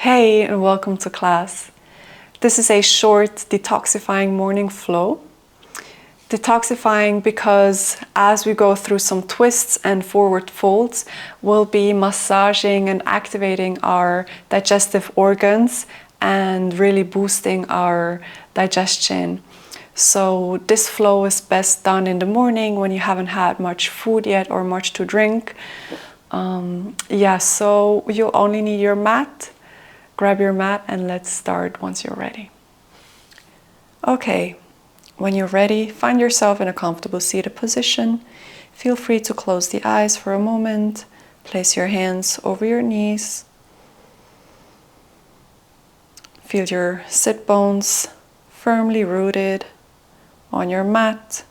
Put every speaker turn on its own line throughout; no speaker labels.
Hey, and welcome to class. This is a short detoxifying morning flow. Detoxifying because as we go through some twists and forward folds, we'll be massaging and activating our digestive organs and really boosting our digestion. So this flow is best done in the morning when you haven't had much food yet or much to drink. So you only need your mat. Grab your mat and let's start once you're ready. Okay, when you're ready, find yourself in a comfortable seated position. Feel free to close the eyes for a moment. Place your hands over your knees. Feel your sit bones firmly rooted on your mat.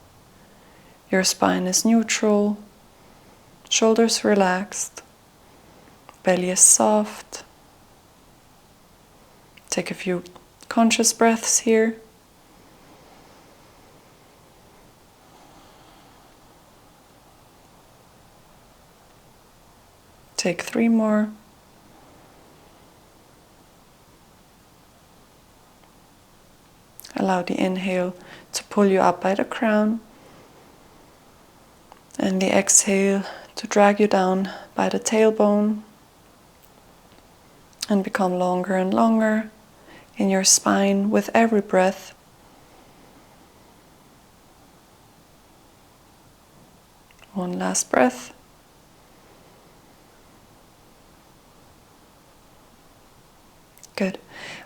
Your spine is neutral. Shoulders relaxed. Belly is soft. Take a few conscious breaths here. Take 3 more. Allow the inhale to pull you up by the crown and the exhale to drag you down by the tailbone and become longer and longer in your spine with every breath. One last breath. Good.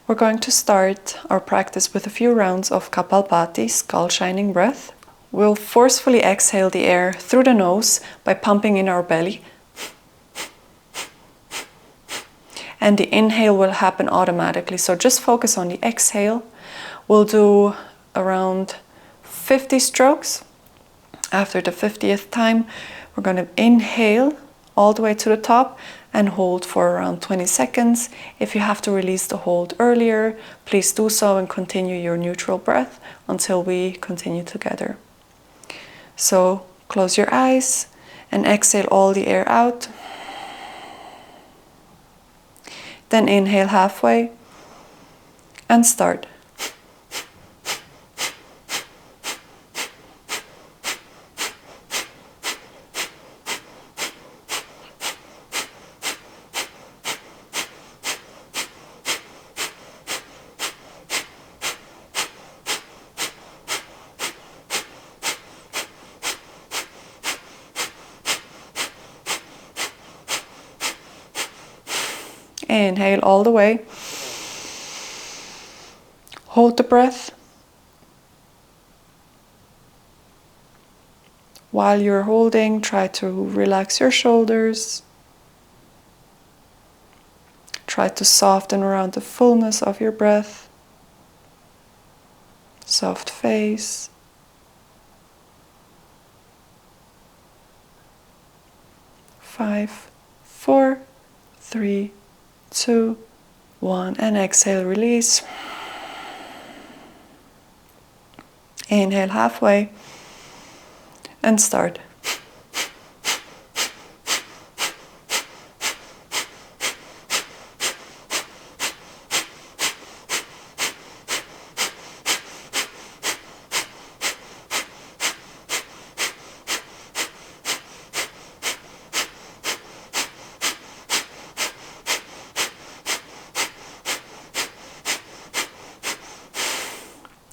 We're going to start our practice with a few rounds of Kapalbhati, skull shining breath. We'll forcefully exhale the air through the nose by pumping in our belly. And the inhale will happen automatically, so just focus on the exhale. We'll do around 50 strokes. After the 50th time, we're going to inhale all the way to the top and hold for around 20 seconds. If you have to release the hold earlier, please do so and continue your neutral breath until we continue together. So close your eyes and exhale all the air out. Then inhale halfway and start. Inhale all the way. Hold the breath. While you're holding, try to relax your shoulders. Try to soften around the fullness of your breath. Soft face. Five, 4, 3, 2, 1, and exhale, release. Inhale halfway and start.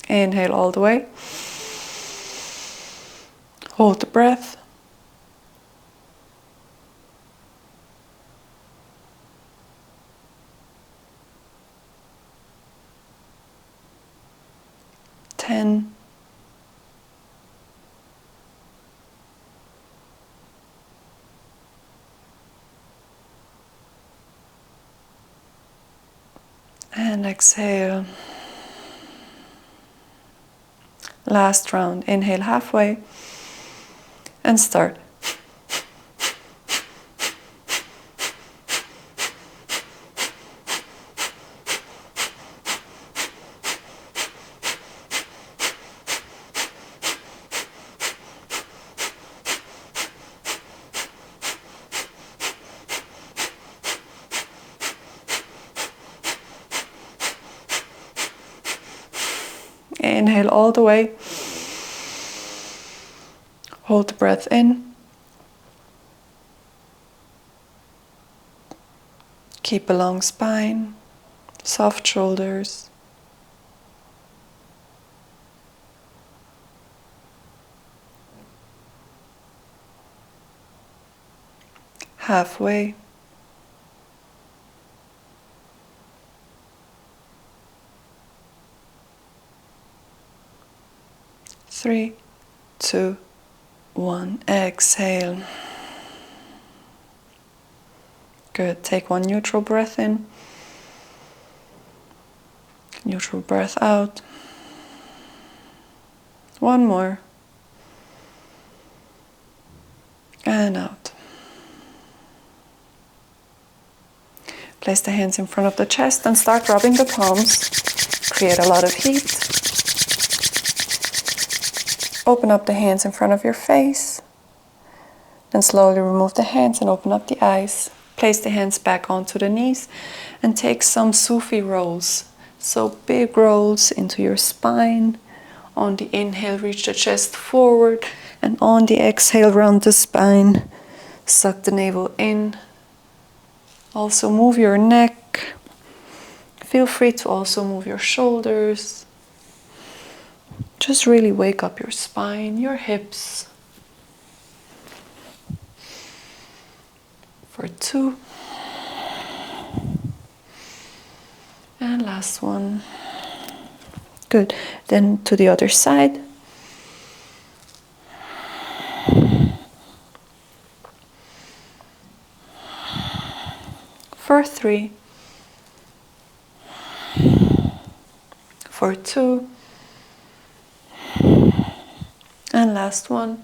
Inhale all the way. Hold the breath. Ten. 'And exhale. Last round. Inhale halfway and start. Inhale all the way. Hold the breath in. Keep a long spine, soft shoulders. Halfway. Three, two, one. Exhale. Good. Take one neutral breath in. Neutral breath out. One more. And out. Place the hands in front of the chest and start rubbing the palms. Create a lot of heat. Open up the hands in front of your face. Then slowly remove the hands and open up the eyes. Place the hands back onto the knees and take some Sufi rolls. So big rolls into your spine. On the inhale, reach the chest forward. And on the exhale, round the spine. Suck the navel in. Also move your neck. Feel free to also move your shoulders. Just really wake up your spine, your hips. For 2. And last one. Good. Then to the other side. For 3. For 2. And last one.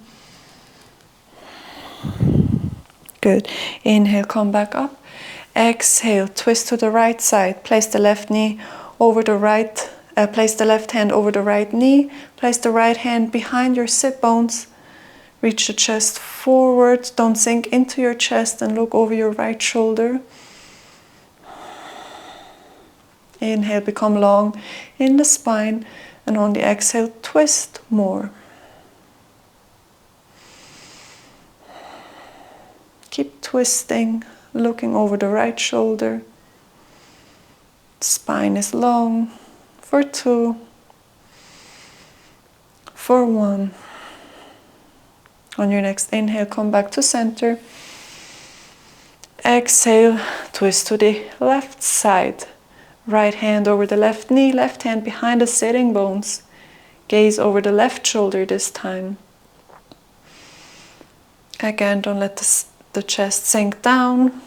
Good. Inhale, come back up. Exhale, twist to the right side. Place the left knee over the right. Place the left hand over the right knee. Place the right hand behind your sit bones. Reach the chest forward. Don't sink into your chest and look over your right shoulder. Inhale, become long in the spine. And on the exhale, twist more. Keep twisting, looking over the right shoulder. Spine is long. For 2. For 1. On your next inhale, come back to center. Exhale, twist to the left side. Right hand over the left knee, left hand behind the sitting bones. Gaze over the left shoulder this time. Again, don't let the chest sink down.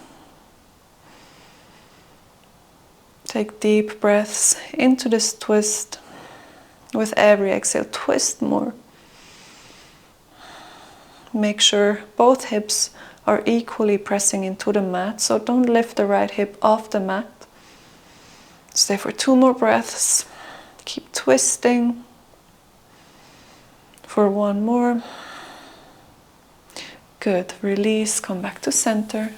Take deep breaths into this twist. With every exhale, twist more. Make sure both hips are equally pressing into the mat, so don't lift the right hip off the mat. Stay for 2 more breaths. Keep twisting. For 1 more. Good. Release. Come back to center.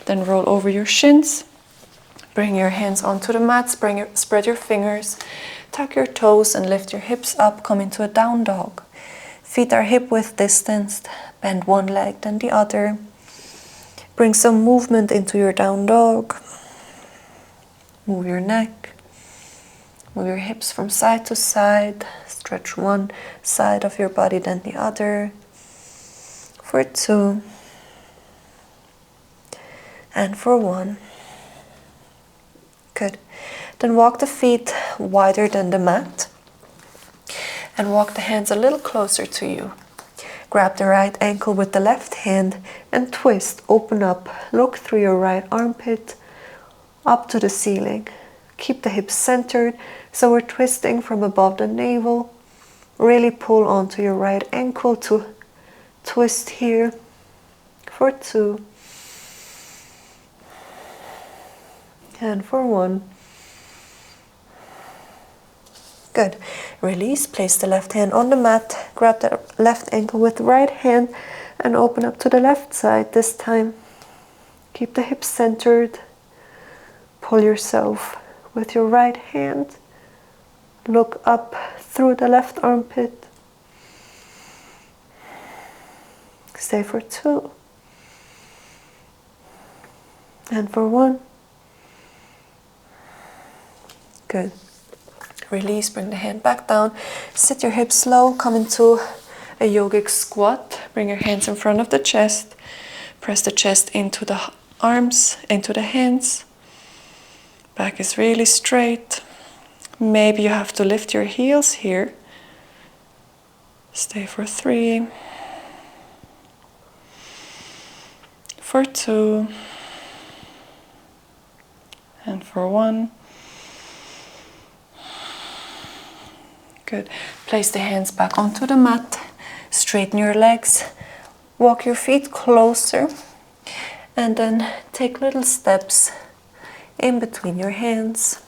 Then roll over your shins. Bring your hands onto the mat. Spread your fingers. Tuck your toes and lift your hips up. Come into a down dog. Feet are hip width distanced. Bend one leg, then the other. Bring some movement into your down dog. Move your neck. Move your hips from side to side. Stretch one side of your body, then the other. For 2. And for 1. Good. Then walk the feet wider than the mat. And walk the hands a little closer to you. Grab the right ankle with the left hand and twist. Open up. Look through your right armpit up to the ceiling. Keep the hips centered, so we're twisting from above the navel. Really pull onto your right ankle to twist here. For 2. And for 1. Good. Release. Place the left hand on the mat. Grab the left ankle with the right hand and open up to the left side this time. Keep the hips centered. Pull yourself with your right hand. Look up
through the left armpit. Stay for 2. And for 1. Good. Release, bring the hand back down. Sit your hips low, come into a yogic squat. Bring your hands in front of the chest. Press the chest into the arms, into the hands. Back is really straight. Maybe you have to lift your heels here. Stay for 3. For 2. And for 1. Good. Place the hands back onto the mat. Straighten your legs. Walk your feet closer. And then take little steps in between your hands.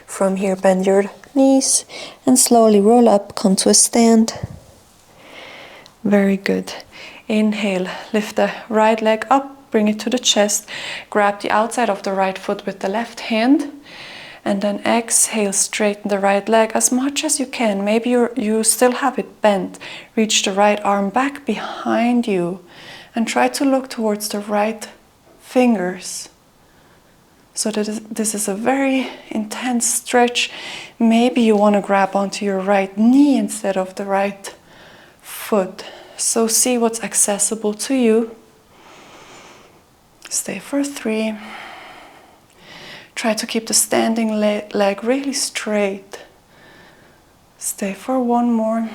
From here, bend your knees and slowly roll up, come to a stand. Very good. Inhale, lift the right leg up, bring it to the chest. Grab the outside of the right foot with the left hand. And then exhale, straighten the right leg as much as you can. Maybe you still have it bent. Reach the right arm back behind you and try to look towards the right fingers. So that this is a very intense stretch. Maybe you want to grab onto your right knee instead of the right foot. So see what's accessible to you. Stay for 3. Try to keep the standing leg really straight. Stay for 1 more.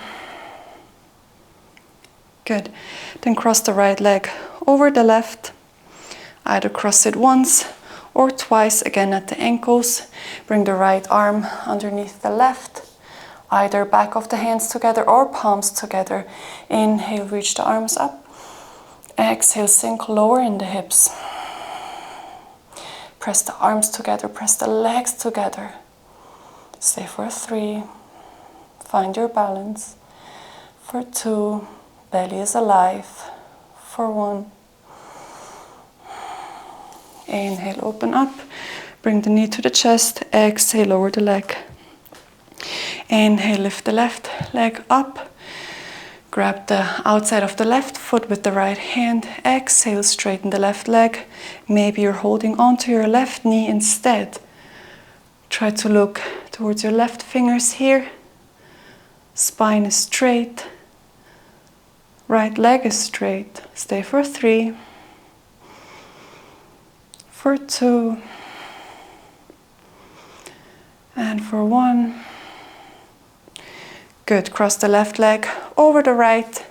Good. Then cross the right leg over the left. Either cross it once or twice, again at the ankles. Bring the right arm underneath the left. Either back of the hands together or palms together. Inhale, reach the arms up. Exhale, sink lower in the hips. Press the arms together, press the legs together. Stay for 3. Find your balance. For 2, belly is alive. For 1. Inhale, open up. Bring the knee to the chest. Exhale, lower the leg. Inhale, lift the left leg up. Grab the outside of the left foot with the right hand. Exhale, straighten the left leg. Maybe you're holding onto your left knee instead. Try to look towards your left fingers here. Spine is straight. Right leg is straight. Stay for 3. For 2. And for 1. Good. Cross the left leg over the right,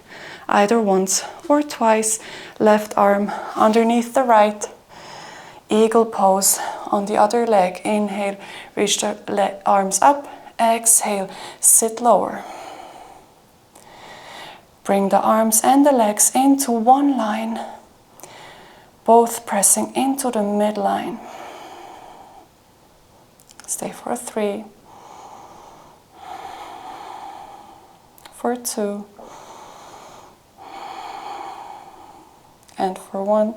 either once or twice. Left arm underneath the right. Eagle pose on the other leg. Inhale, reach the arms up. Exhale, sit lower. Bring the arms and the legs into one line, both pressing into the midline. Stay for 3. For 2. And for 1.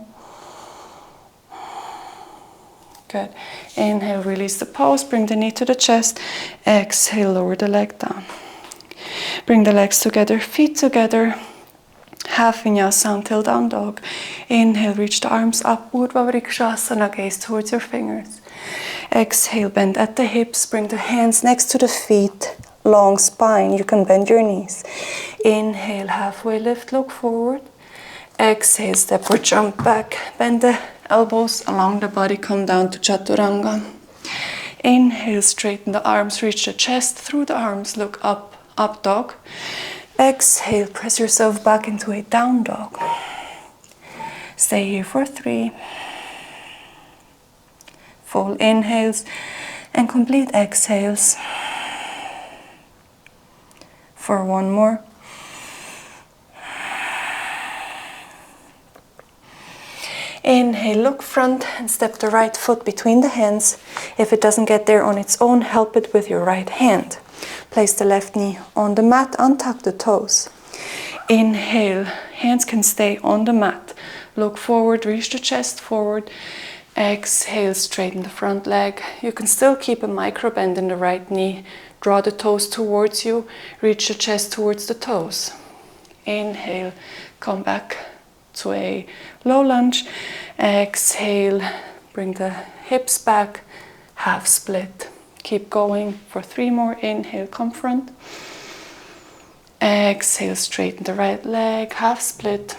Good. Inhale, release the pose. Bring the knee to the chest. Exhale, lower the leg down. Bring the legs together, feet together. Half Vinyasa until down dog. Inhale, reach the arms up. Urdhva Vrikshasana, gaze towards your fingers. Exhale, bend at the hips. Bring the hands next to the feet. Long spine, you can bend your knees. Inhale, halfway lift, look forward. Exhale, step or jump back. Bend the elbows along the body, come down to Chaturanga. Inhale, straighten the arms, reach the chest through the arms, look up, up dog. Exhale, press yourself back into a down dog. Stay here for 3. Full inhales and complete exhales. For 1 more. Inhale, look front and step the right foot between the hands. If it doesn't get there on its own, help it with your right hand. Place the left knee on the mat, untuck the toes. Inhale, hands can stay on the mat. Look forward, reach the chest forward. Exhale, straighten the front leg. You can still keep a micro bend in the right knee. Draw the toes towards you. Reach the chest towards the toes. Inhale, come back to a low lunge. Exhale, bring the hips back. Half split. Keep going for 3 more. Inhale, come front. Exhale, straighten the right leg. Half split.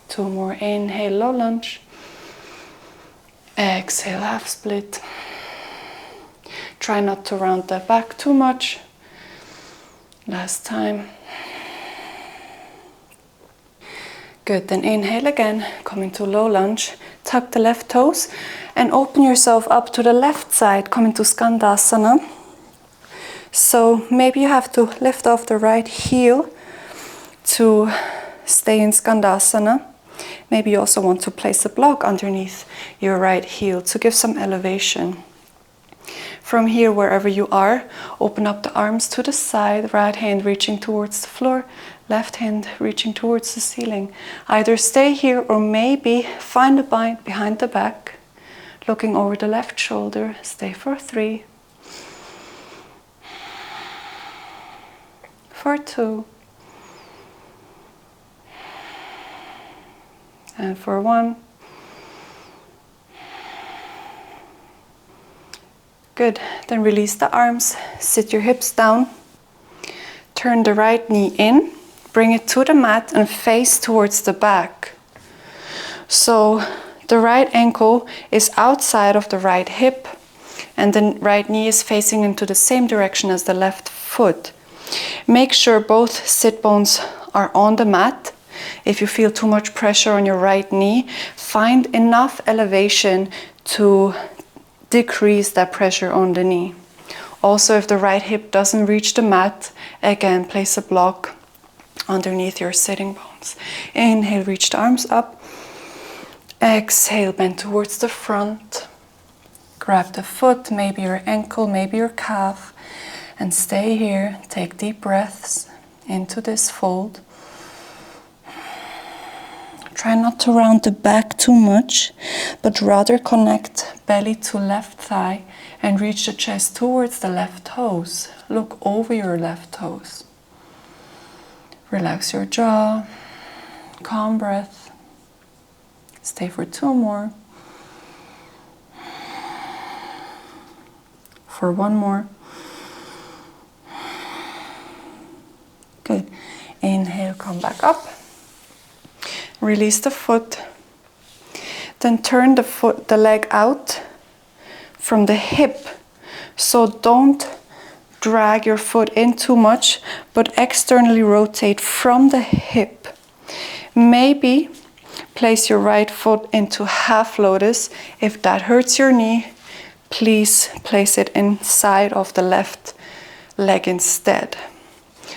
2 more. Inhale, low lunge. Exhale, half split. Try not to round the back too much. Last time. Good, then inhale again, come into low lunge. Tuck the left toes and open yourself up to the left side. Come into Skandasana. So maybe you have to lift off the right heel to stay in Skandasana. Maybe you also want to place a block underneath your right heel to give some elevation. From here, wherever you are, open up the arms to the side, right hand reaching towards the floor, left hand reaching towards the ceiling. Either stay here or maybe find a bind behind the back, looking over the left shoulder. Stay for 3, for 2, and for 1. Good, then release the arms, sit your hips down, turn the right knee in, bring it to the mat and face towards the back. So the right ankle is outside of the right hip and the right knee is facing into the same direction as the left foot. Make sure both sit bones are on the mat. If you feel too much pressure on your right knee, find enough elevation to decrease that pressure on the knee. Also, if the right hip doesn't reach the mat, again, place a block underneath your sitting bones. Inhale, reach the arms up. Exhale, bend towards the front. Grab the foot, maybe your ankle, maybe your calf, and stay here. Take deep breaths into this fold. Try not to round the back too much, but rather connect belly to left thigh and reach the chest towards the left toes. Look over your left toes. Relax your jaw. Calm breath. Stay for 2 more. For 1 more. Good. Inhale, come back up. Release the foot. Then turn the leg out from the hip. So don't drag your foot in too much, but externally rotate from the hip. Maybe place your right foot into half lotus. If that hurts your knee, please place it inside of the left leg instead.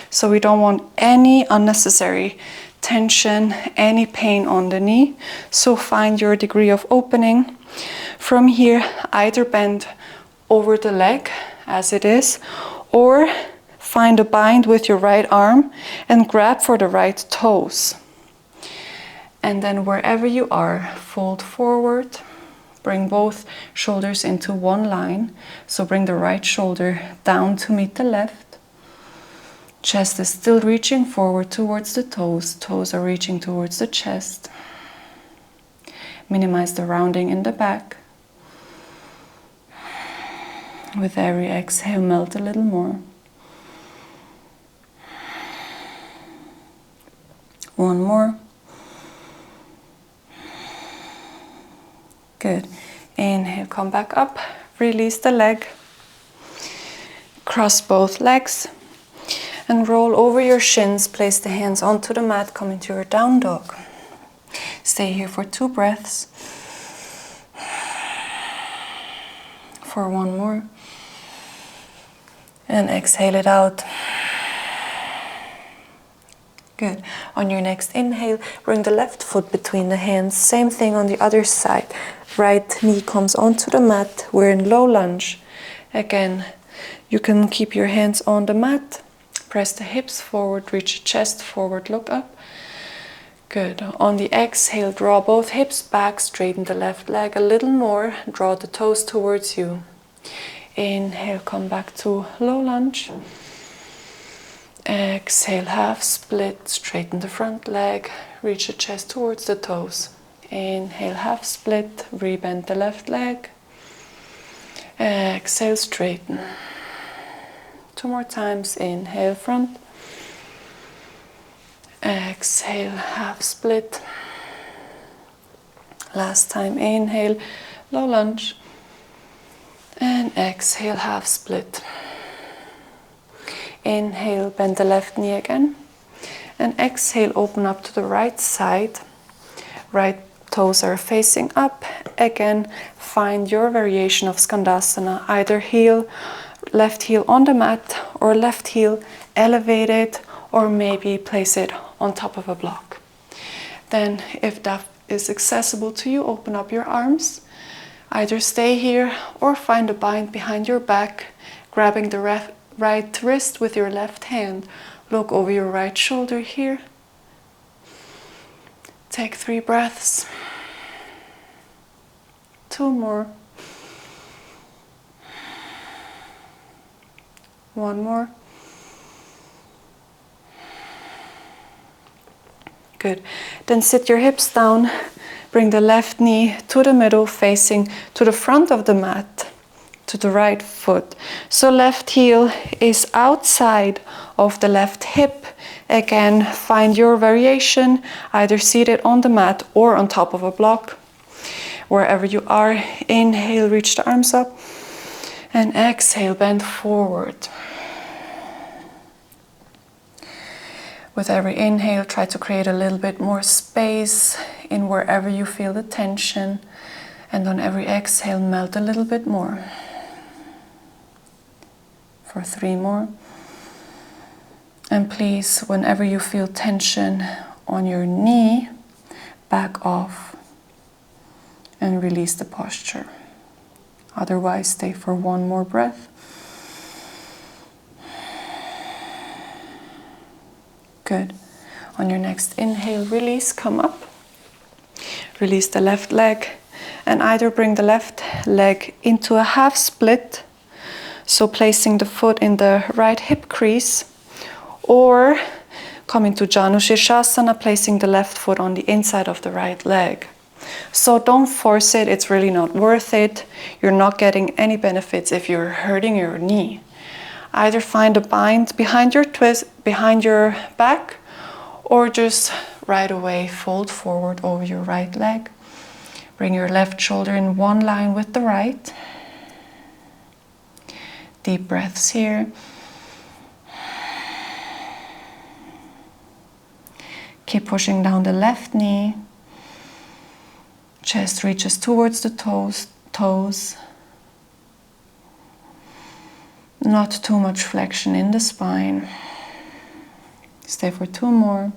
So we don't want any unnecessary tension, any pain on the knee. So find your degree of opening. From here, either bend over the leg as it is, or find a bind with your right arm and grab for the right toes. And then wherever you are, fold forward. Bring both shoulders into one line. So bring the right shoulder down to meet the left. Chest is still reaching forward towards the toes. Toes are reaching towards the chest. Minimize the rounding in the back. With every exhale, melt a little more. 1 more. Good. Inhale, come back up. Release the leg. Cross both legs. And roll over your shins. Place the hands onto the mat. Come into your down dog. Stay here for 2 breaths. For 1 more. And exhale it out. Good. On your next inhale, bring the left foot between the hands. Same thing on the other side. Right knee comes onto the mat. We're in low lunge. Again, you can keep your hands on the mat. Press the hips forward, reach the chest forward, look up. Good. On the exhale, draw both hips back, straighten the left leg a little more, draw the toes towards you. Inhale, come back to low lunge. Exhale, half split, straighten the front leg, reach the chest towards the toes. Inhale, half split, rebend the left leg. Exhale, straighten. 2 more times. Inhale, front. Exhale, half split. Last time. Inhale, low lunge. And exhale, half split. Inhale, bend the left knee again. And exhale, open up to the right side. Right toes are facing up. Again, find your variation of Skandasana. Either left heel on the mat, or left heel elevated, or maybe place it on top of a block. Then, if that is accessible to you, open up your arms. Either stay here or find a bind behind your back, grabbing the right wrist with your left hand. Look over your right shoulder here. Take 3 breaths. 2 more. 1 more. Good. Then sit your hips down. Bring the left knee to the middle, facing to the front of the mat, to the right foot. So left heel is outside of the left hip. Again, find your variation, either seated on the mat or on top of a block. Wherever you are, inhale, reach the arms up. And exhale, bend forward. With every inhale, try to create a little bit more space in wherever you feel the tension. And on every exhale, melt a little bit more. For 3 more. And please, whenever you feel tension on your knee, back off and release the posture. Otherwise, stay for 1 more breath. Good. On your next inhale, release, come up. Release the left leg and either bring the left leg into a half split, so placing the foot in the right hip crease, or come into Janu Shirshasana, placing the left foot on the inside of the right leg. So don't force it, it's really not worth it. You're not getting any benefits if you're hurting your knee. Either find a bind behind your twist, behind your back, or just right away fold forward over your right leg. Bring your left shoulder in one line with the right. Deep breaths here. Keep pushing down the left knee. Chest reaches towards the toes. Not too much flexion in the spine. Stay for 2 more.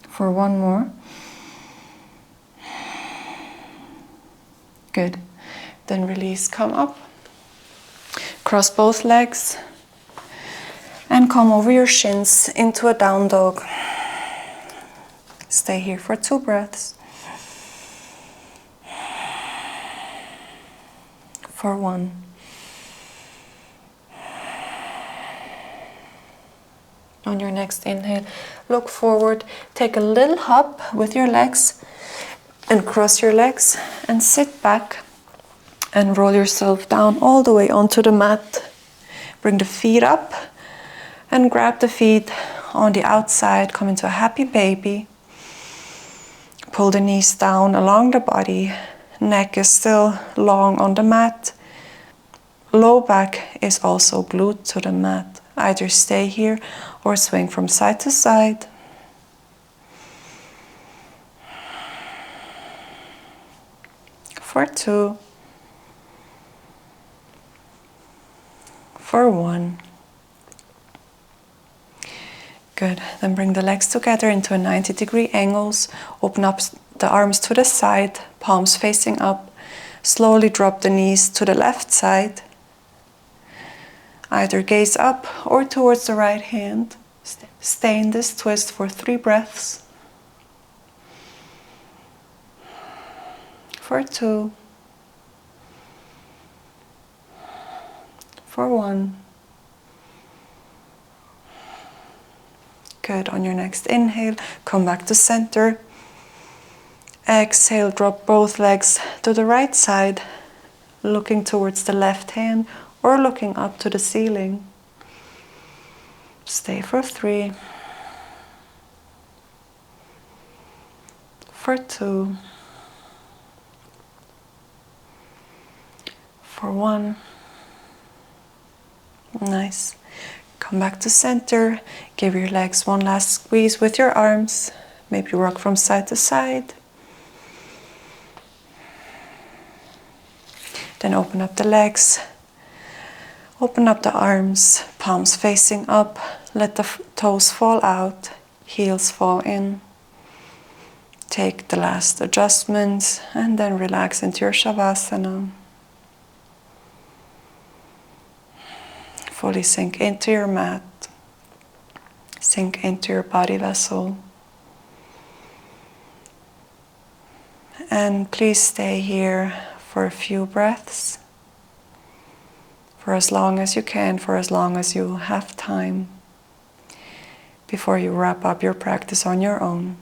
For 1 more. Good. Then release, come up. Cross both legs. And come over your shins into a down dog. Stay here for 2 breaths. For 1. On your next inhale, look forward, take a little hop with your legs and cross your legs and sit back and roll yourself down all the way onto the mat. Bring the feet up and grab the feet on the outside, come into a happy baby. Pull the knees down along the body. Neck is still long on the mat. Low back is also glued to the mat. Either stay here or swing from side to side. For 2. For 1. Good. Then bring the legs together into a 90-degree angles. Open up the arms to the side, palms facing up. Slowly drop the knees to the left side. Either gaze up or towards the right hand. Stay in this twist for 3 breaths. For 2. For 1. Good. On your next inhale, come back to center. Exhale, drop both legs to the right side, looking towards the left hand or looking up to the ceiling. Stay for 3. For 2. For 1. Nice. Come back to center. Give your legs one last squeeze with your arms. Maybe rock from side to side. Then open up the legs. Open up the arms, palms facing up. Let the toes fall out, heels fall in. Take the last adjustments and then relax into your Shavasana. Fully sink into your mat. Sink into your body vessel. And please stay here for a few breaths. For as long as you can, for as long as you have time, before you wrap up your practice on your own.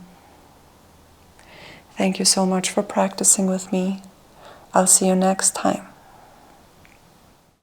Thank you so much for practicing with me. I'll see you next time.